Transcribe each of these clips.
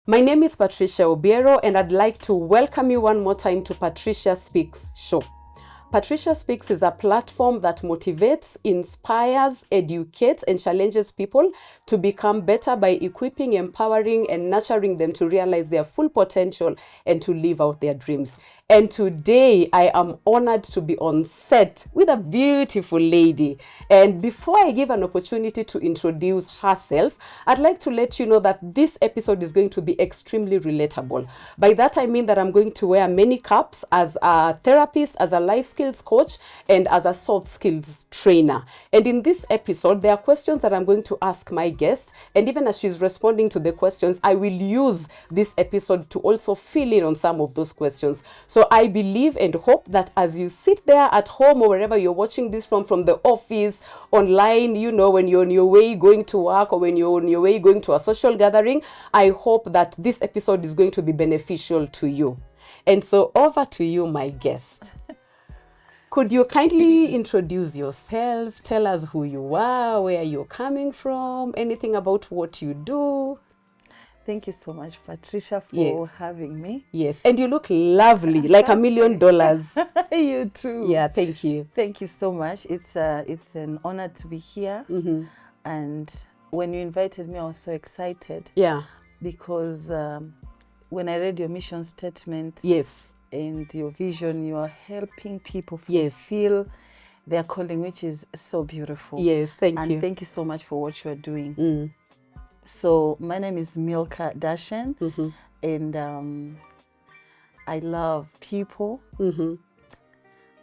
My name is Patricia Obiero, and I'd like to welcome you one more time to Patricia Speaks Show. Patricia Speaks is a platform that motivates, inspires, educates, and challenges people to become better by equipping, empowering, and nurturing them to realize their full potential and to live out their dreams. And today, I am honored to be on set with a beautiful lady. And before I give an opportunity to introduce herself, I'd like to let you know that this episode is going to be extremely relatable. By that, I mean that I'm going to wear many caps as a therapist, as a life skills coach, and as a soft skills trainer. And in this episode, there are questions that I'm going to ask my guest. And even as she's responding to the questions, I will use this episode to also fill in on some of those questions. So I believe and hope that as you sit there at home or wherever you're watching this from the office, online, when you're on your way going to work or when you're on your way going to a social gathering, I hope that this episode is going to be beneficial to you. And so over to you, my guest. Could you kindly introduce yourself? Tell us who you are, where you're coming from, anything about what you do. Thank you so much, Patricia, for having me. Yes, and you look lovely, like $1 million. You too. Yeah, thank you. Thank you so much. It's an honor to be here. Mm-hmm. And when you invited me, I was so excited. Yeah. Because when I read your mission statement yes, and your vision, you are helping people fulfill their calling, which is so beautiful. Yes, thank you. And thank you so much for what you are doing. Mm. So my name is Milka Dashen, Mm-hmm. and I love people. Mm-hmm.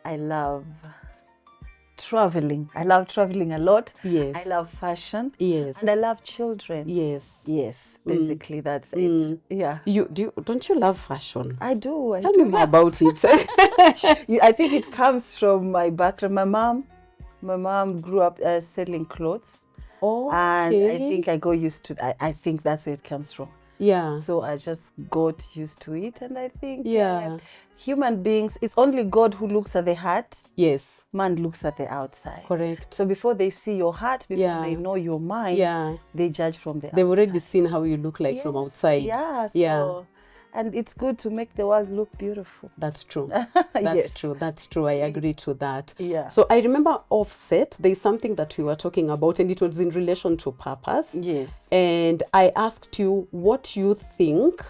I love traveling. I love traveling a lot. Yes. I love fashion. Yes. And I love children. Yes. Yes, basically that's it. Yeah. Don't you love fashion? I do. Tell me more about it. I think it comes from my background. My mom grew up selling clothes. Oh, and I think I got used to it. I think that's where it comes from. Yeah. So I just got used to it, and I think Yeah. Human beings, it's only God who looks at the heart. Yes. Man looks at the outside. Correct. So before they see your heart, before they know your mind, they judge from the outside. They've already seen how you look like from outside. Yeah. Yeah. And it's good to make the world look beautiful. That's true. Yes. That's true. I agree to that. Yeah. So I remember offset, there's something that we were talking about, and it was in relation to purpose. Yes. And I asked you what you think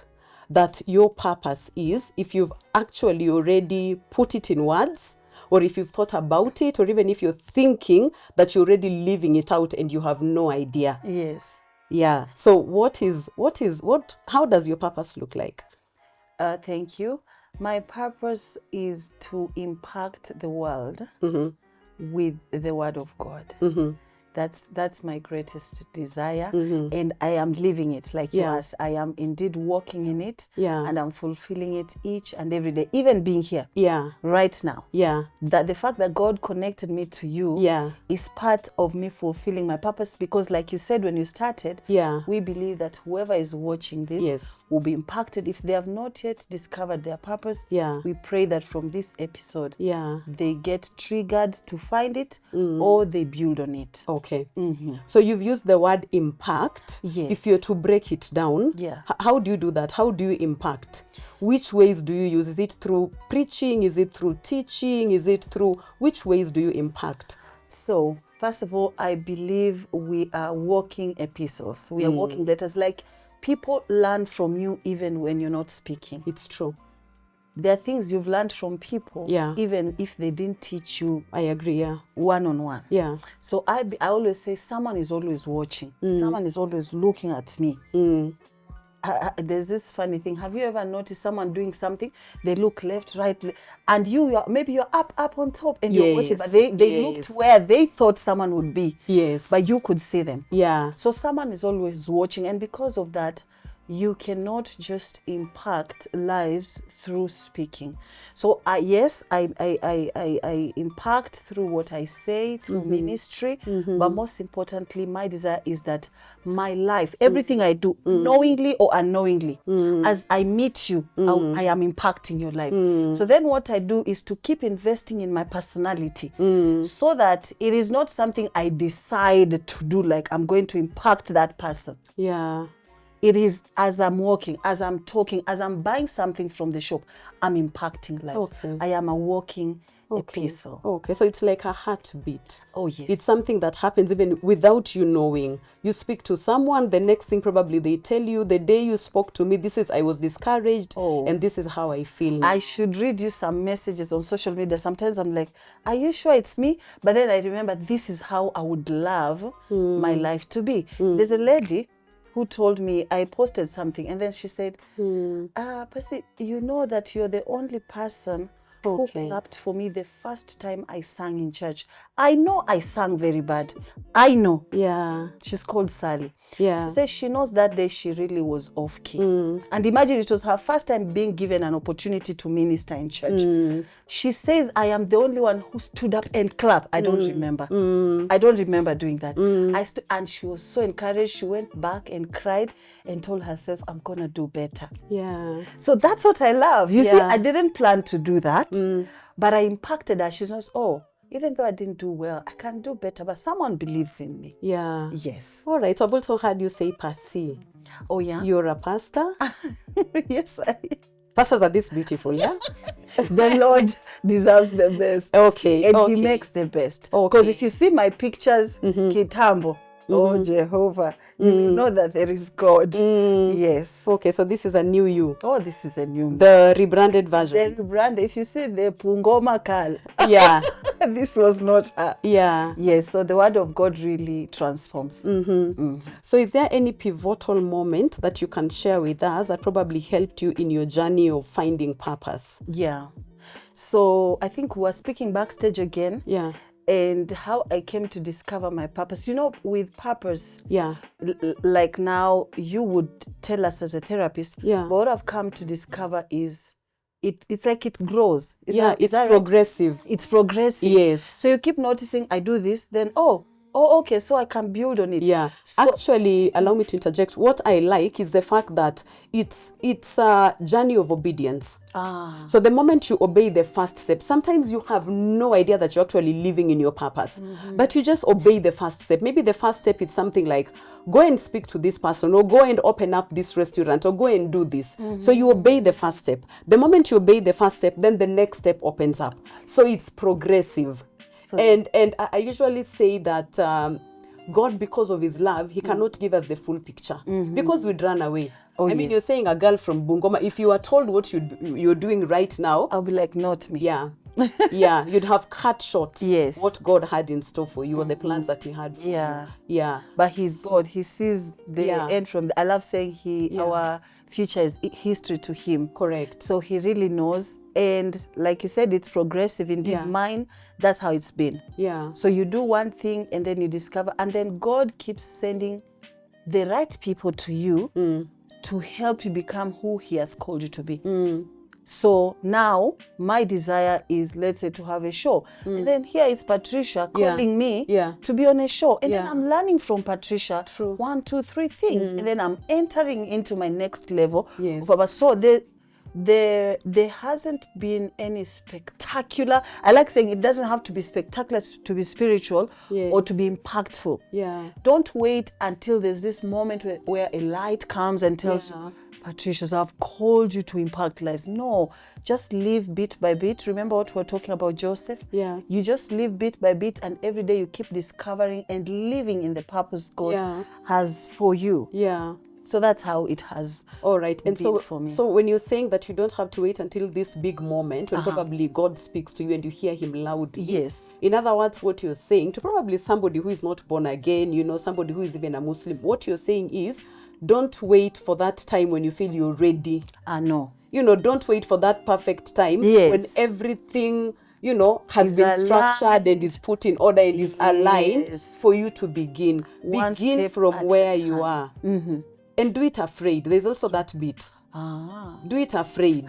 that your purpose is, if you've actually already put it in words, or if you've thought about it, or even if you're thinking that you're already living it out and you have no idea. Yes. Yeah. So how does your purpose look like? Thank you. My purpose is to impact the world with the word of God. Mm-hmm. That's my greatest desire, Mm-hmm. and I am living it like Yeah. yours. I am indeed walking in it, Yeah. and I'm fulfilling it each and every day, even being here Yeah. right now. Yeah. That the fact that God connected me to you Yeah. is part of me fulfilling my purpose, because like you said when you started, Yeah. we believe that whoever is watching this Yes. will be impacted. If they have not yet discovered their purpose, Yeah. we pray that from this episode, Yeah. they get triggered to find it or they build on it. Okay. Mm-hmm. So you've used the word impact. Yes. If you're to break it down, Yeah. How do you do that? How do you impact? Which ways do you use? Is it through preaching? Is it through teaching? Is it through which ways do you impact? So, first of all, I believe we are walking epistles. We are walking letters. Like, people learn from you even when you're not speaking. It's true. There are things you've learned from people, Yeah. even if they didn't teach you I agree. Yeah. one-on-one. Yeah. So I always say someone is always watching. Someone is always looking at me. Mm. There's this funny thing. Have you ever noticed someone doing something? They look left, right, and maybe you're up on top and you're watching, but they looked where they thought someone would be. Yes. But you could see them. Yeah. So someone is always watching, and because of that, you cannot just impact lives through speaking. So I impact through what I say, through ministry, but most importantly, my desire is that my life, everything I do, knowingly or unknowingly, as I meet you, I am impacting your life. So then what I do is to keep investing in my personality, so that it is not something I decide to do, like I'm going to impact that person. Yeah. It is as I'm walking, as I'm talking, as I'm buying something from the shop, I'm impacting lives. Okay. I am a walking Okay. epistle. Okay, so it's like a heartbeat. Oh, yes. It's something that happens even without you knowing. You speak to someone, the next thing probably they tell you, the day you spoke to me, I was discouraged, Oh. and this is how I feel now. I should read you some messages on social media. Sometimes I'm like, are you sure it's me? But then I remember this is how I would love my life to be. There's a lady who told me, I posted something, and then she said, Percy, you know that you're the only person who Okay. clapped for me the first time I sang in church. I know I sang very bad. I know. Yeah, She's called Sally. yeah. She says she knows that day she really was off key. And imagine it was her first time being given an opportunity to minister in church. She says, I am the only one who stood up and clapped. I don't remember. I don't remember doing that. And she was so encouraged. She went back and cried and told herself, I'm going to do better. Yeah. So that's what I love. You see, Yeah. I didn't plan to do that, but I impacted her. She's not, even though I didn't do well, I can do better, but someone believes in me. Yeah. Yes. All right. So I've also heard you say Percy. Oh, yeah? You're a pastor? Yes, Pastors are this beautiful, yeah? the Lord deserves the best. Okay. And okay. He makes the best. Okay. Because if you see my pictures, Kitambo, oh Jehovah, you will know that there is God. Yes. Okay, so this is a new you. Oh, this is a new me. The rebranded version. The brand, if you see the Pungoma Kal, Yeah. this was not her. Yeah. Yes, so the word of God really transforms. So is there any pivotal moment that you can share with us that probably helped you in your journey of finding purpose? Yeah. So I think we were speaking backstage again. Yeah. And how I came to discover my purpose. You know, with purpose, Yeah. like now you would tell us as a therapist, Yeah. but what I've come to discover is it's like it grows. It's right? progressive. It's progressive. Yes. So you keep noticing, I do this, then okay, so I can build on it. Yeah. So, Actually, allow me to interject. What I like is the fact that it's a journey of obedience. So the moment you obey the first step, sometimes you have no idea that you're actually living in your purpose, but you just obey the first step. Maybe the first step is something like, go and speak to this person, or go and open up this restaurant, or go and do this. So you obey the first step. The moment you obey the first step, then the next step opens up. So it's progressive. And I usually say that God, because of his love, he cannot give us the full picture because we'd run away. Oh, I mean, yes. you're saying a girl from Bungoma, if you are told what you're doing right now, I'll be like, not me. yeah, yeah, you'd have cut short Yes. what God had in store for you or the plans that he had for Yeah. you. Yeah. But he's God. He sees the Yeah. end from I love saying our future is history to him. Correct. So he really knows. And like you said, it's progressive. Indeed, Yeah. mine, that's how it's been. Yeah. So you do one thing and then you discover, and then God keeps sending the right people to you to help you become who he has called you to be. So now my desire is, let's say, to have a show. And then here is Patricia calling me to be on a show. And then I'm learning from Patricia 1, 2, 3 things. And then I'm entering into my next level. Yes. So there hasn't been any spectacular, I like saying it doesn't have to be spectacular to be spiritual or to be impactful. Yeah. Don't wait until there's this moment where a light comes and tells you, Patricia, so I've called you to impact lives. No, just live bit by bit. Remember what we're talking about, Joseph? Yeah. You just live bit by bit, and every day you keep discovering and living in the purpose God has for you. Yeah. So that's how it has. All right. And been for me. so when you're saying that you don't have to wait until this big moment when probably God speaks to you and you hear him loudly. Yes. In other words, what you're saying to probably somebody who is not born again, somebody who is even a Muslim, what you're saying is, don't wait for that time when you feel you're ready. No. Don't wait for that perfect time when everything, has Is been aligned. structured and is put in order and is aligned Yes. for you to begin. One Begin step from at a where time. you are. And do it afraid. There's also that bit. Do it afraid.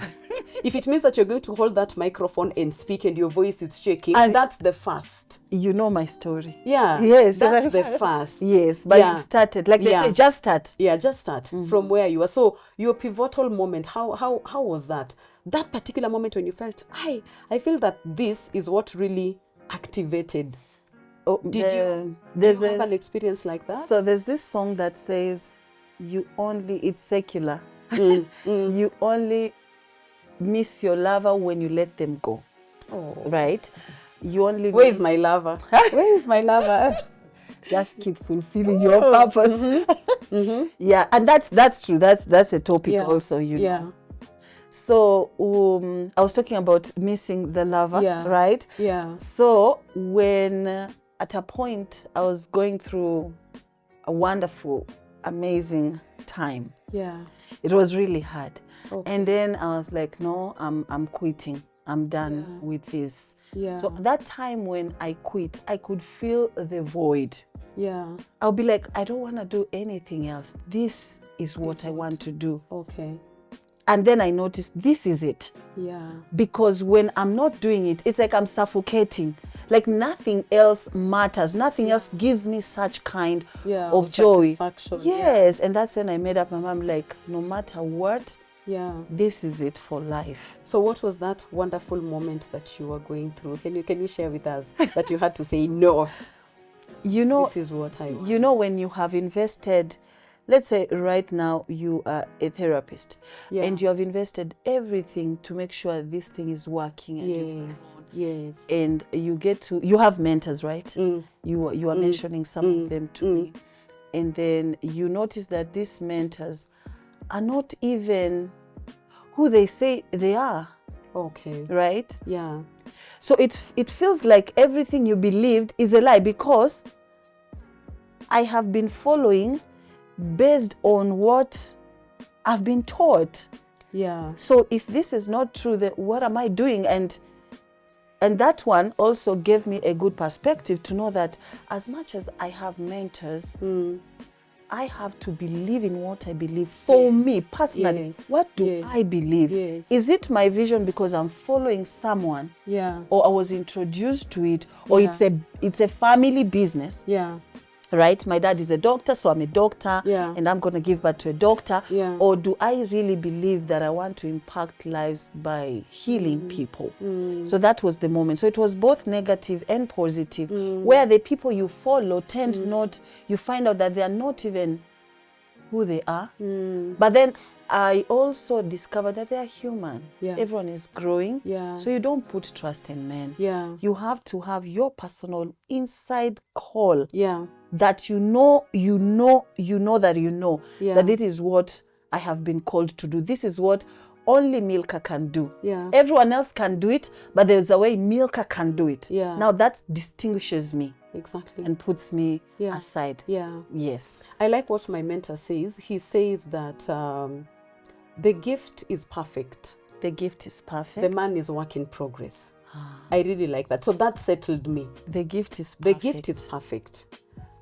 If it means that you're going to hold that microphone and speak and your voice is shaking, And- that's the first. You know my story. Yeah. Yes. That's the first. Yes, but you've started. Like they say, just start. Yeah, just start from where you are. So your pivotal moment, how was that? That particular moment when you felt, I feel that this is what really activated. Oh, Did you there's have an experience like that? So there's this song that says, it's secular. You only miss your lover when you let them go. Oh. Right? You only Where is my lover? Where is my lover? just keep fulfilling your purpose. Yeah, and that's true. That's a topic also, you know. So I was talking about missing the lover, right? Yeah. So when at a point I was going through a wonderful, amazing time. Yeah. It was really hard. Okay. And then I was like, no, I'm quitting. I'm done with this. Yeah. So that time when I quit, I could feel the void. Yeah. I'll be like, I don't want to do anything else. This is what I want to do. Okay. And then I noticed this is it. Yeah. Because when I'm not doing it, it's like I'm suffocating. Like nothing else matters. Nothing else gives me such kind of joy. Yes. And that's when I made up my mind, like, no matter what, this is it for life. So what was that wonderful moment that you were going through? Can you share with us that you had to say, no, you know, this is what I want? You know, when you have invested, let's say right now you are a therapist and you have invested everything to make sure this thing is working. And yes. And you have mentors, right? You are mentioning some of them to me. And then you notice that these mentors are not even who they say they are. Okay. Right? Yeah. So it feels like everything you believed is a lie, because I have been following based on what I've been taught. Yeah. So if this is not true, then what am I doing? And that one also gave me a good perspective to know that as much as I have mentors, I have to believe in what I believe for me personally. What do I believe? Is it my vision because I'm following someone? Or I was introduced to it? Or it's a family business? Right? My dad is a doctor, so I'm a doctor, and I'm going to give birth to a doctor. Or do I really believe that I want to impact lives by healing people? So that was the moment. So it was both negative and positive, where the people you follow tend not, you find out that they are not even who they are. But then I also discovered that they are human. Everyone is growing. So you don't put trust in men. You have to have your personal inside call. That you know that it is what I have been called to do. This is what only Milka can do. Everyone else can do it, but there's a way Milka can do it. Now that distinguishes me. Exactly. And puts me aside. Yes. I like what my mentor says. He says that the gift is perfect. The gift is perfect. The man is work in progress. I really like that. So that settled me. The gift is perfect. The gift is perfect.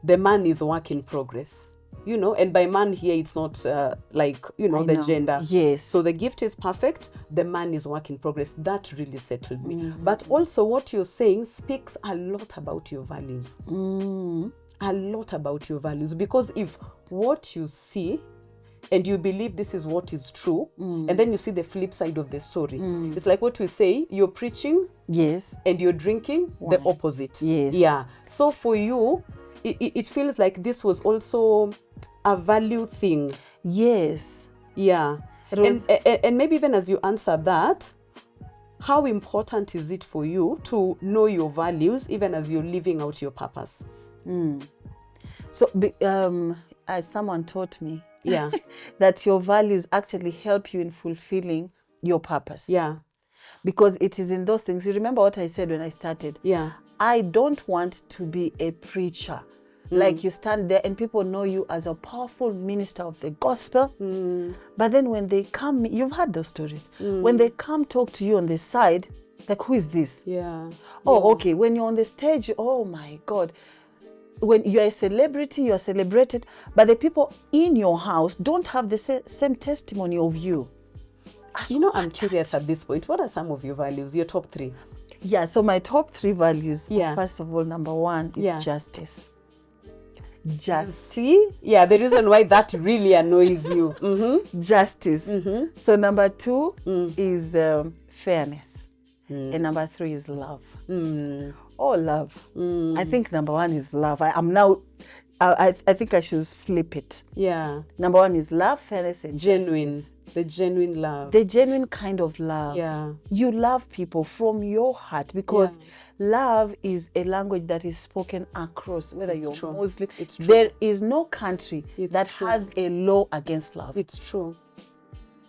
The man is work in progress. You know, and by man here, it's not the gender. Yes. So the gift is perfect. The man is work in progress. That really settled me. But also what you're saying speaks a lot about your values. A lot about your values. Because if what you see and you believe this is what is true, and then you see the flip side of the story. It's like what we say, you're preaching, and you're drinking the opposite. Yeah. So for you, it feels like this was also a value thing. Yes. Yeah. And maybe even as you answer that, how important is it for you to know your values even as you're living out your purpose? So as someone taught me, that your values actually help you in fulfilling your purpose. Because it is in those things. You remember what I said when I started? I don't want to be a preacher. Like you stand there and people know you as a powerful minister of the gospel. But then when they come, you've heard those stories. When they come talk to you on the side, like, who is this? Okay. When you're on the stage, oh my God. When you're a celebrity, you're celebrated. But the people in your house don't have the same testimony of you. You know, I'm curious at this point. What are some of your values, your top 3? Yeah, so my top 3 values. First of all, number 1 is justice. See? Yeah, the reason why that really annoys you. Justice. So number 2 is fairness. And number 3 is love. Oh, love. I think number 1 is love. I think I should flip it. Yeah. Number one is love, fairness, and Genuine. justice. The genuine love. The genuine kind of love. Yeah. You love people from your heart, because love is a language that is spoken across, whether It's you're true. Muslim. It's true. There is no country It's that true. has a law against love. It's true.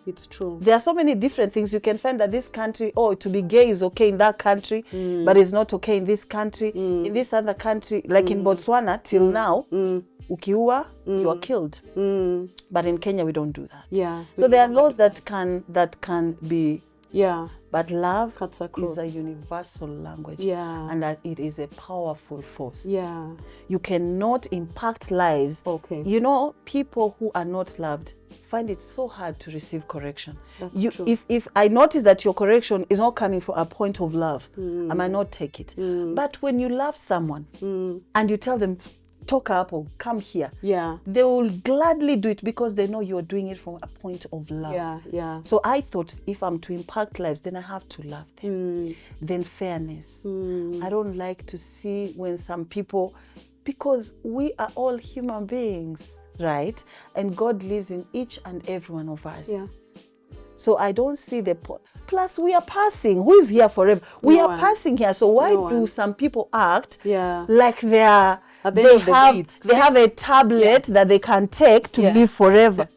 It's true. There are so many different things. You can find that this country, to be gay is okay in that country, but it's not okay in this country. In this other country, like in Botswana, till now, ukiua, you are killed. But in Kenya, we don't do that. Yeah. So there are laws that can be, Yeah. but love Cuts across. is a universal language. Yeah. And that it is a powerful force. Yeah. You cannot impact lives. Okay. You know, people who are not loved find it so hard to receive correction. That's true. If I notice that your correction is not coming from a point of love, I might not take it. But when you love someone and you tell them, talk up or come here, Yeah. they will gladly do it because they know you're doing it from a point of love. Yeah. Yeah. So I thought, if I'm to impact lives, then I have to love them. Then fairness. I don't like to see when some people, because we are all human beings, right? And God lives in each and every one of us. Yeah. So I don't see the point. Plus, we are passing. Who is here forever? We No are one. passing here. So why No do one. some people act Yeah. like they are? At the end of the day, it's They have a tablet that they can take to live forever.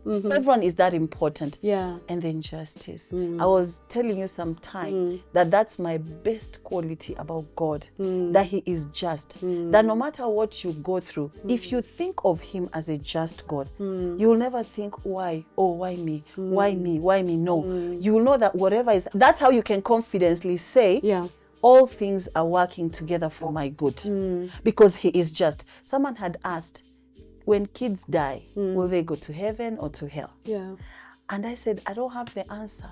Everyone is that important. Yeah. And then justice. I was telling you sometime that that's my best quality about God, that he is just. That no matter what you go through, if you think of him as a just God, you will never think, why? Oh, why me? Why me? Why me? No. You will know that whatever is, that's how you can confidently say, Yeah. all things are working together for my good, because he is just. Someone had asked, when kids die, will they go to heaven or to hell? Yeah. And I said, I don't have the answer.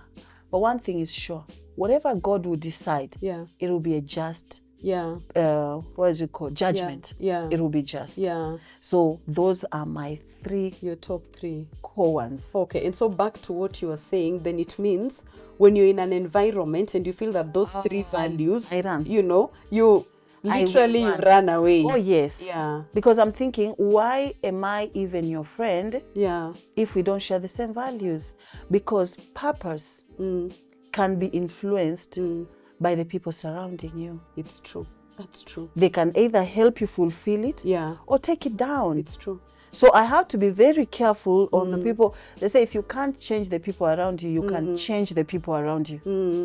But one thing is sure, whatever God will decide, Yeah. it will be a just, Yeah. what is it called? Judgment. Yeah. It will be just. Yeah. So those are my three Your top three. core ones. Okay, and so back to what you were saying, then it means when you're in an environment and you feel that those three values, I run. you know, you I literally run. run away. Oh, yes. Yeah. Because I'm thinking, why am I even your friend Yeah. if we don't share the same values? Because purpose can be influenced by the people surrounding you. It's true. That's true. They can either help you fulfill it Yeah. or take it down. It's true. So I have to be very careful on the people. They say if you can't change the people around you, you can change the people around you,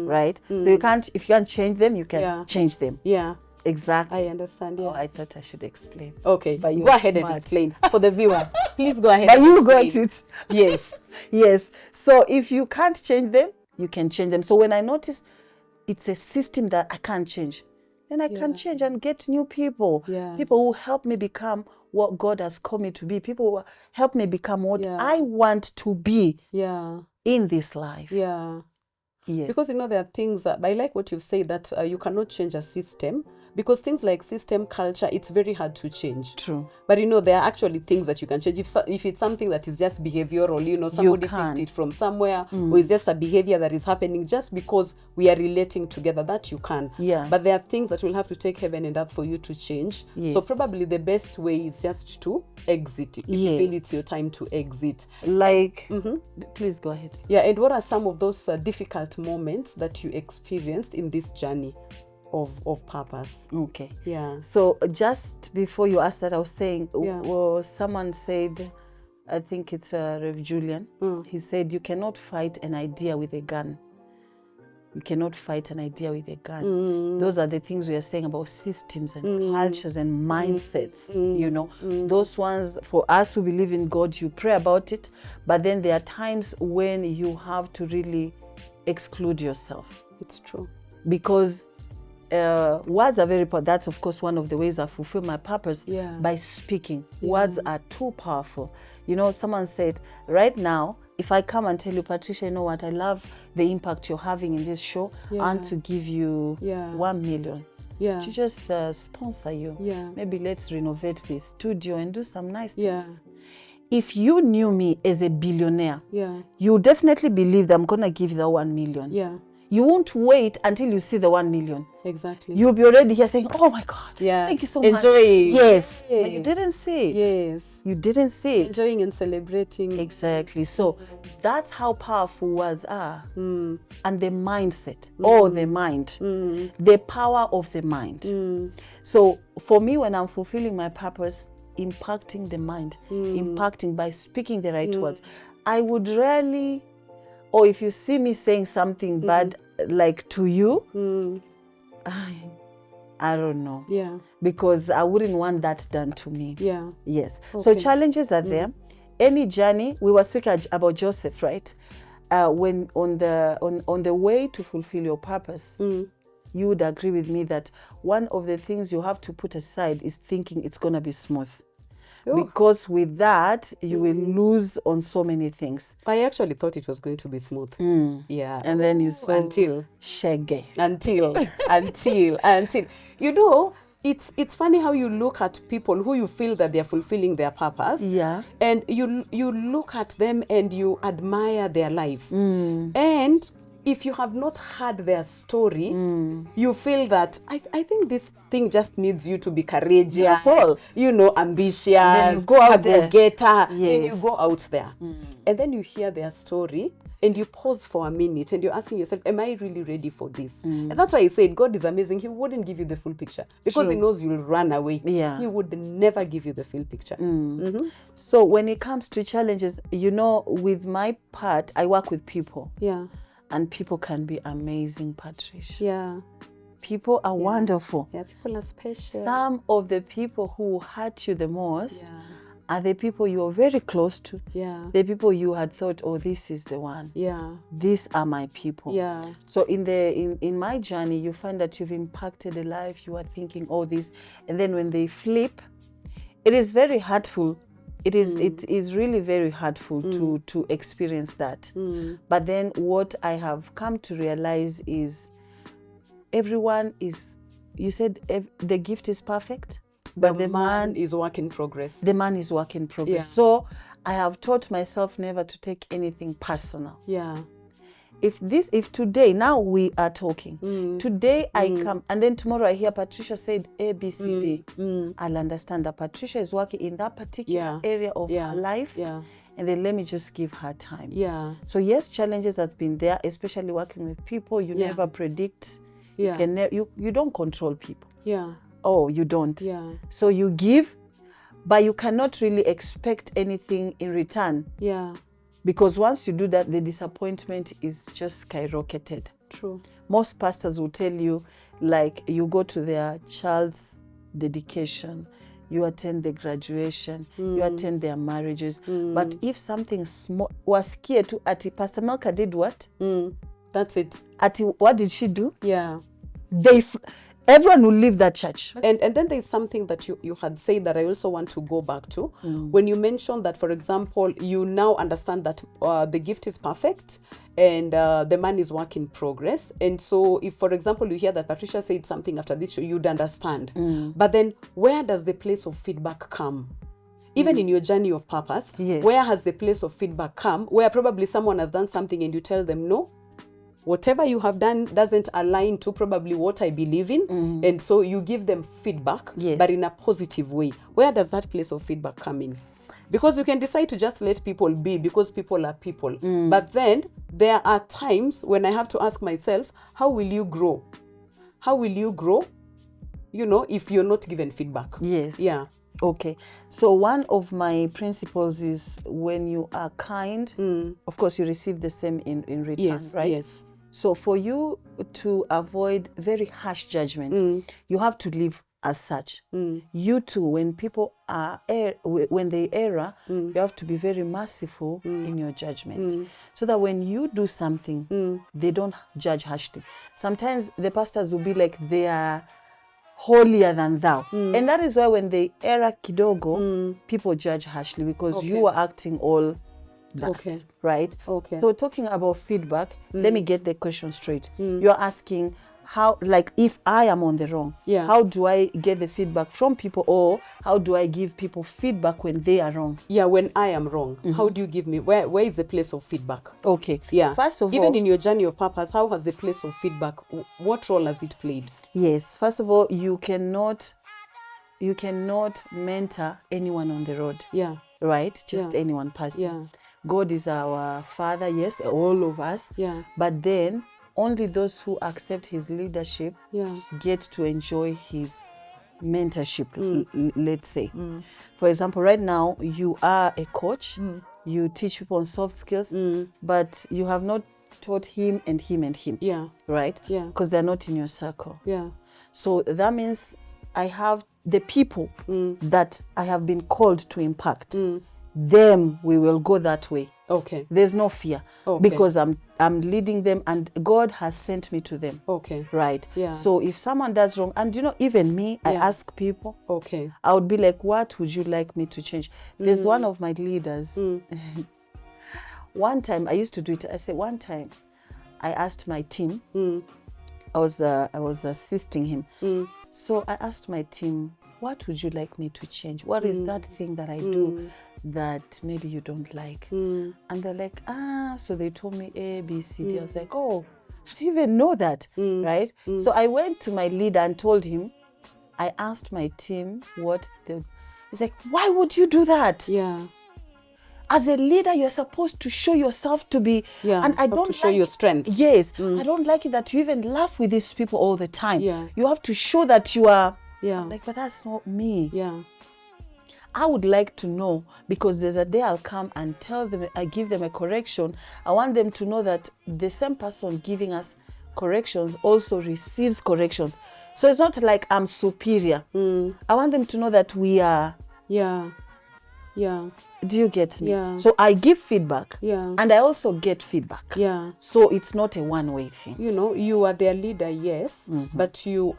right? So you can't, if you can't change them, you can change them. Yeah. Exactly. I understand. Yeah. Oh, I thought I should explain. Okay. But you're Go ahead and smart. explain for the viewer. Please go ahead. But and you explain. got it. Yes. Yes. So if you can't change them, you can change them. So when I notice it's a system that I can't change, then I can change and get new people. Yeah. People who help me become what God has called me to be. People who help me become what I want to be Yeah. in this life. Yeah. Yes. Because you know there are things that I like what you've said, that you cannot change a system, because things like system culture, it's very hard to change. True. But you know there are actually things that you can change. If it's something that is just behavioral, you know, somebody picked it from somewhere, or it's just a behavior that is happening just because we are relating together, that you can. Yeah. But there are things that will have to take heaven and earth for you to change. Yes. So probably the best way is just to exit it. If you feel it's your time to exit. Like, please go ahead. Yeah, and what are some of those difficult moments that you experienced in this journey of purpose? Okay. Yeah. So just before you asked that, I was saying, Yeah. well, someone said, I think it's Rev Julian, he said, you cannot fight an idea with a gun. You cannot fight an idea with a gun. Those are the things we are saying about systems and cultures and mindsets, you know. Those ones, for us who believe in God, you pray about it, but then there are times when you have to really exclude yourself. It's true. Because words are very important. That's, of course, one of the ways I fulfill my purpose, by speaking. Words are too powerful. You know, someone said, right now, if I come and tell you, Patricia, you know what, I love the impact you're having in this show, I want to give you 1 million. Yeah. To just sponsor you. Yeah. Maybe let's renovate this studio and do some nice things. If you knew me as a billionaire, Yeah. you definitely believe that I'm going to give you that 1 million. Yeah. You won't wait until you see the 1 million. Exactly. You'll be already here saying, oh my God, Yeah. thank you so much. Enjoying. Yes. But you didn't see it. Yes. You didn't see it. Enjoying and celebrating. Exactly. So that's how powerful words are. And the mindset, or the mind, the power of the mind. So for me, when I'm fulfilling my purpose, impacting the mind, impacting by speaking the right words, I would rarely, or if you see me saying something bad, like to you, I don't know. Yeah. Because I wouldn't want that done to me. Yeah. Yes. So challenges are there. Any journey, we were speaking about Joseph, right? When on the way to fulfill your purpose, you would agree with me that one of the things you have to put aside is thinking it's going to be smooth. Because with that, you will lose on so many things. I actually thought it was going to be smooth. Yeah. And then you saw Until. shaggy. Until. You know, it's funny how you look at people who you feel that they're fulfilling their purpose. Yeah. And you look at them and you admire their life. And if you have not heard their story, you feel that I think this thing just needs you to be courageous, you know, ambitious, then you go out there. Go-getter, Yes. and you go out there. And then you hear their story and you pause for a minute and you're asking yourself, am I really ready for this? And that's why I said God is amazing. He wouldn't give you the full picture because he knows you'll run away. Yeah. He would never give you the full picture. So when it comes to challenges, you know, with my part, I work with people. Yeah. And people can be amazing, Patricia. Yeah. People are wonderful. Yeah, people are special. Some of the people who hurt you the most are the people you are very close to. Yeah. The people you had thought, oh, this is the one. Yeah. These are my people. Yeah. So in my journey, you find that you've impacted a life. You are thinking, oh, this. And then when they flip, it is very hurtful. It is really very hurtful to experience that. But then what I have come to realize is everyone is, you said the gift is perfect, but the man is work in progress. The man is work in progress. Yeah. So I have taught myself never to take anything personal. Yeah. If today, now we are talking, today I come and then tomorrow I hear Patricia said A, B, C, D, I'll understand that Patricia is working in that particular area of her life. Yeah. And then let me just give her time. Yeah. So yes, challenges have been there, especially working with people. You never predict. Yeah. You don't control people. Yeah. Oh, you don't. Yeah. So you give, but you cannot really expect anything in return. Yeah. Because once you do that, the disappointment is just skyrocketed. True. Most pastors will tell you, like, you go to their child's dedication, you attend the graduation, you attend their marriages. But if something small was scared to Pastor Melka did what? That's it. What did she do? Yeah. Everyone will leave that church. And then there's something that you had said that I also want to go back to. When you mentioned that, for example, you now understand that the gift is perfect and the man is work in progress. And so if, for example, you hear that Patricia said something after this show, you'd understand. But then where does the place of feedback come? Even in your journey of purpose, where has the place of feedback come? Where probably someone has done something and you tell them, no, whatever you have done doesn't align to probably what I believe in. And so you give them feedback, but in a positive way. Where does that place of feedback come in? Because you can decide to just let people be because people are people. But then there are times when I have to ask myself, how will you grow? How will you grow, you know, if you're not given feedback? Yes. Yeah. Okay. So one of my principles is when you are kind, of course you receive the same in return, right? Yes. So for you to avoid very harsh judgment, you have to live as such. You too, when people are when they err, you have to be very merciful in your judgment, so that when you do something, they don't judge harshly. Sometimes the pastors will be like they are holier than thou, and that is why when they err kidogo, people judge harshly because you are acting all that, right? Okay. So talking about feedback, let me get the question straight. You're asking, how, like, if I am on the wrong, Yeah. how do I get the feedback from people, or how do I give people feedback when they are wrong? Yeah, when I am wrong, how do you give me, where is the place of feedback? Okay. Yeah. First of even all, in your journey of purpose, how has the place of feedback, what role has it played? yes. First of all, you cannot mentor anyone on the road, Yeah. right? Just Yeah. anyone person. Yeah. God is our Father, yes, all of us. Yeah. But then only those who accept His leadership Yeah. get to enjoy His mentorship, let's say. For example, right now you are a coach, you teach people on soft skills, but you have not taught him and him and him, Yeah. right? Yeah. Because they're not in your circle. Yeah. So that means I have the people that I have been called to impact. Them, we will go that way. Okay. There's no fear, Okay. because I'm leading them, and God has sent me to them. Okay. Right. Yeah. So if someone does wrong, and even me, I Yeah. ask people, Okay. I would be like, what would you like me to change? There's one of my leaders. One time, I used to do it. I said, one time, I asked my team, I was assisting him. So I asked my team, what would you like me to change? What is that thing that I do that maybe you don't like? And they're like, so they told me A, B, C, D. I was like, oh, do you even know that? Right? So I went to my leader and told him, I asked my team he's like, why would you do that? Yeah. As a leader, you're supposed to show yourself to be, Yeah. and I Have don't to show like, your strength. Yes, I don't like it that you even laugh with these people all the time. Yeah. You have to show that you are. Yeah. I'm like, but that's not me. Yeah. I would like to know, because there's a day I'll come and tell them, I give them a correction. I want them to know that the same person giving us corrections also receives corrections. So it's not like I'm superior. I want them to know that we are. Yeah. Yeah. Do you get me? Yeah. So I give feedback, Yeah. and I also get feedback. Yeah. So it's not a one-way thing. You know, you are their leader, yes, but you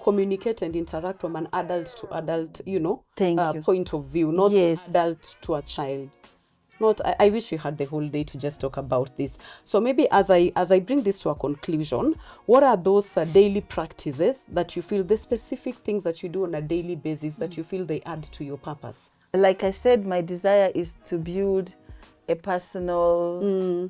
communicate and interact from an adult to adult, Thank you. point of view, not Yes. adult to a child. I wish we had the whole day to just talk about this. So maybe as I bring this to a conclusion, what are those daily practices that you feel, the specific things that you do on a daily basis that you feel they add to your purpose? Like I said, my desire is to build a personal,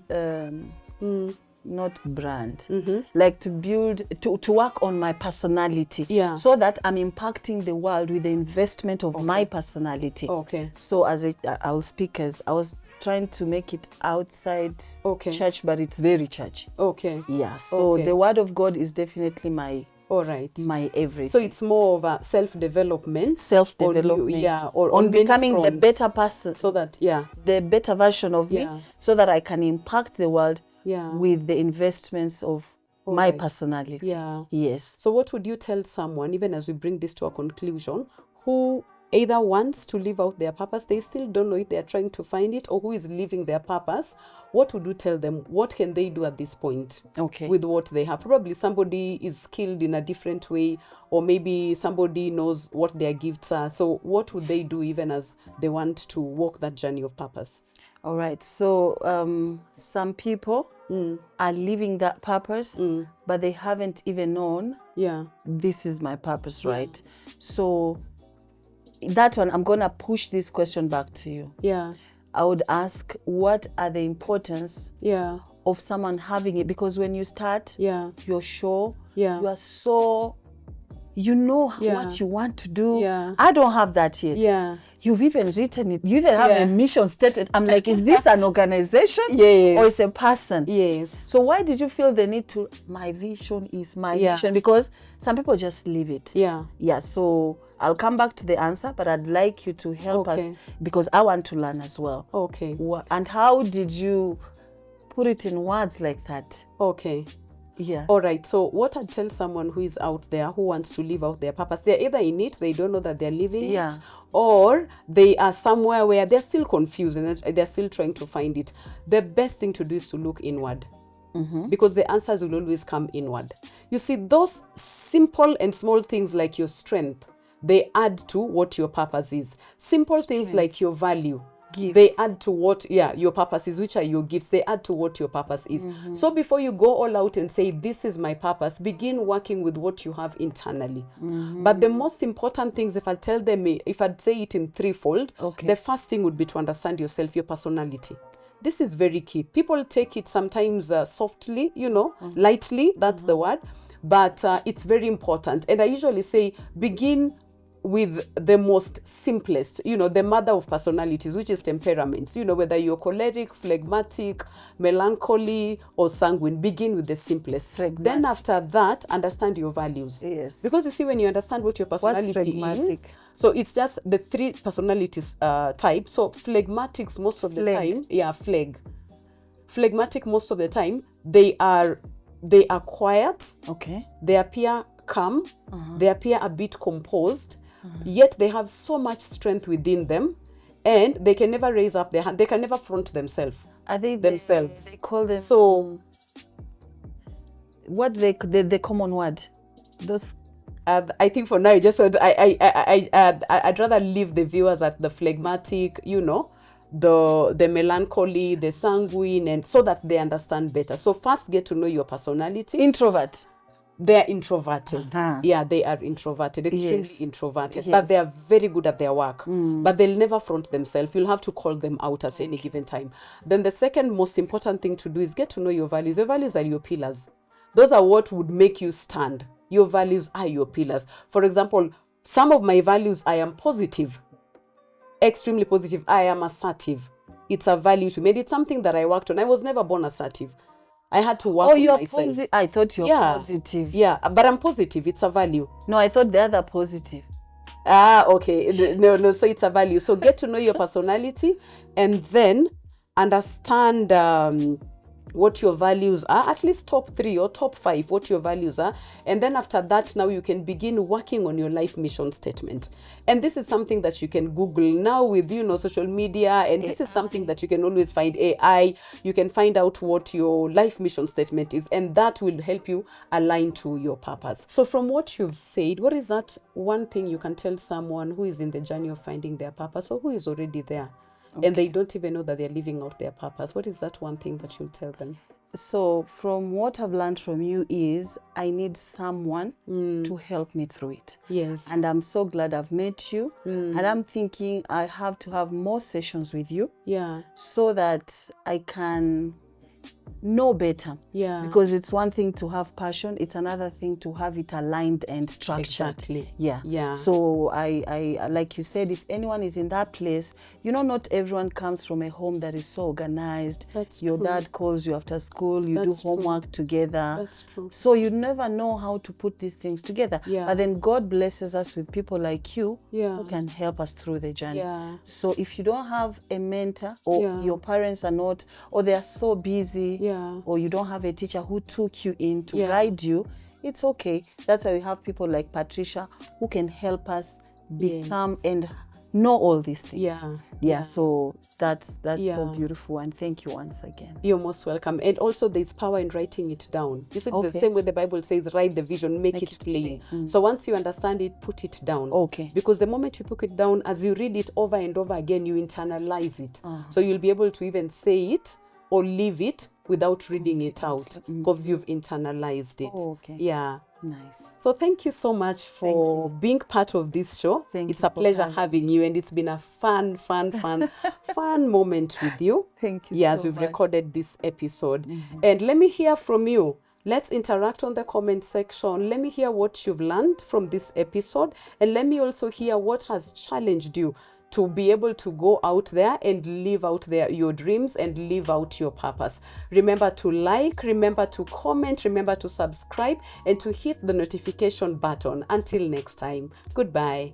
not brand, like to build, to work on my personality, Yeah. so that I'm impacting the world with the investment of my personality. Okay. So I'll speak as, I was trying to make it outside Okay. church, but it's very church. Okay. Yeah. So Okay. the word of God is definitely my All right. everything. So it's more of a self-development. Self-development, or on many becoming the fronts, better person, so that the better version of Yeah. me, so that I can impact the world Yeah. with the investments of my Alright. personality. Yeah. Yes. So what would you tell someone, even as we bring this to a conclusion, who either wants to live out their purpose, they still don't know if they're trying to find it, or who is living their purpose? What would you tell them? What can they do at this point Okay. with what they have? Probably somebody is skilled in a different way, or maybe somebody knows what their gifts are. So what would they do even as they want to walk that journey of purpose? All right. So some people are living that purpose, but they haven't even known Yeah. this is my purpose, right? So that one, I'm going to push this question back to you. Yeah. I would ask, what are the importance Yeah. of someone having it? Because when you start, Yeah. you're sure, Yeah. you are so, you know Yeah. what you want to do. Yeah. I don't have that yet. Yeah. You've even written it. You even have Yeah. a mission stated. I'm like, is this an organization? Yes. Or it's a person? Yes. So why did you feel the need to, my vision is my Yeah. mission? Because some people just leave it. Yeah. Yeah, so I'll come back to the answer, but I'd like you to help us, Okay. because I want to learn as well. Okay. And how did you put it in words like that? Okay. Yeah. All right. So what I'd tell someone who is out there who wants to live out their purpose, they're either in it, they don't know that they're living Yeah. it, or they are somewhere where they're still confused and they're still trying to find it. The best thing to do is to look inward. Because the answers will always come inward. You see, those simple and small things like your strength, they add to what your purpose is. Simple things like your value, They Gifts. add to what your purpose is, which are your gifts. They add to what your purpose is. So before you go all out and say, this is my purpose, begin working with what you have internally. But the most important things, if I'd say it in threefold, Okay. the first thing would be to understand yourself, your personality. This is very key. People take it sometimes softly, lightly, that's the word, but it's very important. And I usually say, begin with the most simplest, the mother of personalities, which is temperaments. Whether you're choleric, phlegmatic, melancholy, or sanguine, begin with the simplest. Phlegmatic. Then after that, understand your values. Yes. Because you see, when you understand what your personality is, phlegmatic? so it's just the three personalities types. So phlegmatics most of the time, phlegmatic most of the time, they are quiet. Okay. They appear calm. They appear a bit composed. Yet they have so much strength within them, and they can never raise up their hand. They can never front themselves. Are they Themselves. They call them. So what the common word? Those. I think for now, I'd rather leave the viewers at the phlegmatic, the melancholy, the sanguine, and so that they understand better. So first, get to know your personality. Introvert. They're introverted. Uh-huh. Yeah, they are introverted, extremely Yes. introverted. Yes. But they are very good at their work. But they'll never front themselves. You'll have to call them out at any given time. Then the second most important thing to do is get to know your values. Your values are your pillars. Those are what would make you stand. Your values are your pillars. For example, some of my values, I am positive, extremely positive. I am assertive. It's a value to me. And it's something that I worked on. I was never born assertive. I had to work on you're myself. positive. I thought you're positive. Yeah, but I'm positive. It's a value. No, I thought the other positive. Okay. No. So it's a value. So get to know your personality, and then understand what your values are, at least top 3 or top 5, what your values are. And then after that, now you can begin working on your life mission statement. And this is something that you can Google now with, social media. And this is something that you can always find AI. You can find out what your life mission statement is, and that will help you align to your purpose. So from what you've said, what is that one thing you can tell someone who is in the journey of finding their purpose, or who is already there? Okay. And they don't even know that they're living out their purpose? What is that one thing that you'll tell them? So from what I've learned from you is I need someone to help me through it. Yes. And I'm so glad I've met you. And I'm thinking I have to have more sessions with you. Yeah. So that I can know better. Yeah. Because it's one thing to have passion, it's another thing to have it aligned and structured. Exactly. Yeah. Yeah. So I like you said, if anyone is in that place, not everyone comes from a home that is so organized. That's Your true. dad calls you after school, you That's do homework together. That's true. So you never know how to put these things together. Yeah. But then God blesses us with people like you Yeah. who can help us through the journey. Yeah. So if you don't have a mentor, or Yeah. your parents are not, or they are so busy, Yeah. or you don't have a teacher who took you in to Yeah. guide you, it's okay. That's why we have people like Patricia who can help us become and know all these things. Yeah. Yeah. So that's so Yeah. beautiful, and thank you once again. You're most welcome. And also there's power in writing it down. You see, the Okay. same way the Bible says, write the vision, make it plain. So once you understand it, put it down. Okay. Because the moment you put it down, as you read it over and over again, you internalize it. So you'll be able to even say it or leave it without reading it out, because you've internalized it. Oh, okay. Yeah. Nice. So thank you so much for being part of this show. you It's a for pleasure coming. having you, and it's been a fun moment with you. Thank you Yes, so we've much. recorded this episode. And let me hear from you. Let's interact on the comment section. Let me hear what you've learned from this episode, and let me also hear what has challenged you to be able to go out there and live out your dreams and live out your purpose. Remember to like, remember to comment, remember to subscribe, and to hit the notification button. Until next time, goodbye.